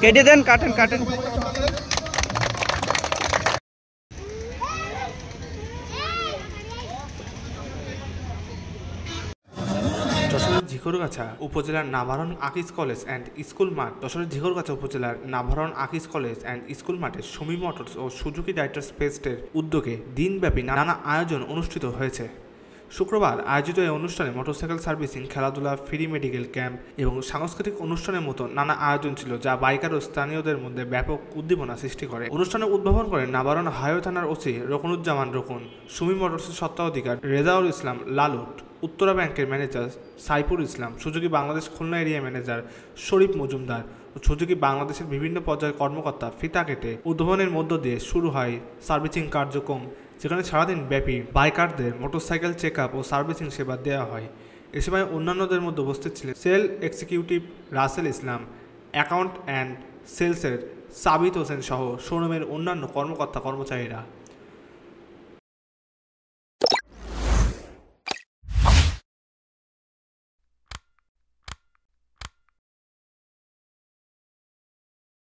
কেটে দেন, কাটেন কাটেন। যশোরের ঝিকরগাছা উপজেলার Navaran Akij college and school মাঠ। যশোরের ঝিকরগাছা উপজেলার Navaran Akij college and school মাঠে সুমি মোটরস ও সুজুকি রাইডার্স ফেস্টের উদ্যোগে দিনব্যাপী নানা আয়োজন অনুষ্ঠিত হয়েছে। শুক্রবার আয়োজিত এই অনুষ্ঠানে মোটরসাইকেল সার্ভিসিং, খেলাধুলা, ফ্রি মেডিকেল ক্যাম্প এবং সাংস্কৃতিক অনুষ্ঠানের মতো নানা আয়োজন ছিল, যা বাইকার ও স্থানীয়দের মধ্যে ব্যাপক উদ্দীপনা সৃষ্টি করে। অনুষ্ঠানে উদ্বোধন করেন নাভারণ হাইওয়ে থানার ওসি রকনুজ্জামান রকুন, সুমি মোটরসের স্বত্বাধিকার রেজাউল ইসলাম লালুট, উত্তরা ব্যাংকের manager Saiful Islam, Suzuki Bangladesh Khulna area manager Sharif Majumdar ও সুজুকি বাংলাদেশের বিভিন্ন পর্যায়ের কর্মকর্তা। ফিতা কেটে উদ্বোধনের মধ্য দিয়ে শুরু হয় সার্ভিসিং কার্যক্রম, যেখানে সারাদিন ব্যাপী বাইকারদের মোটরসাইকেল চেক আপ ও সার্ভিসিং সেবা দেওয়া হয়। এ সময় অন্যান্যদের মধ্যে উপস্থিত ছিলেন sale executive Russell Islam, account and সেলসের সাবিত হোসেন সহ শোরুমের অন্যান্য কর্মকর্তা কর্মচারীরা।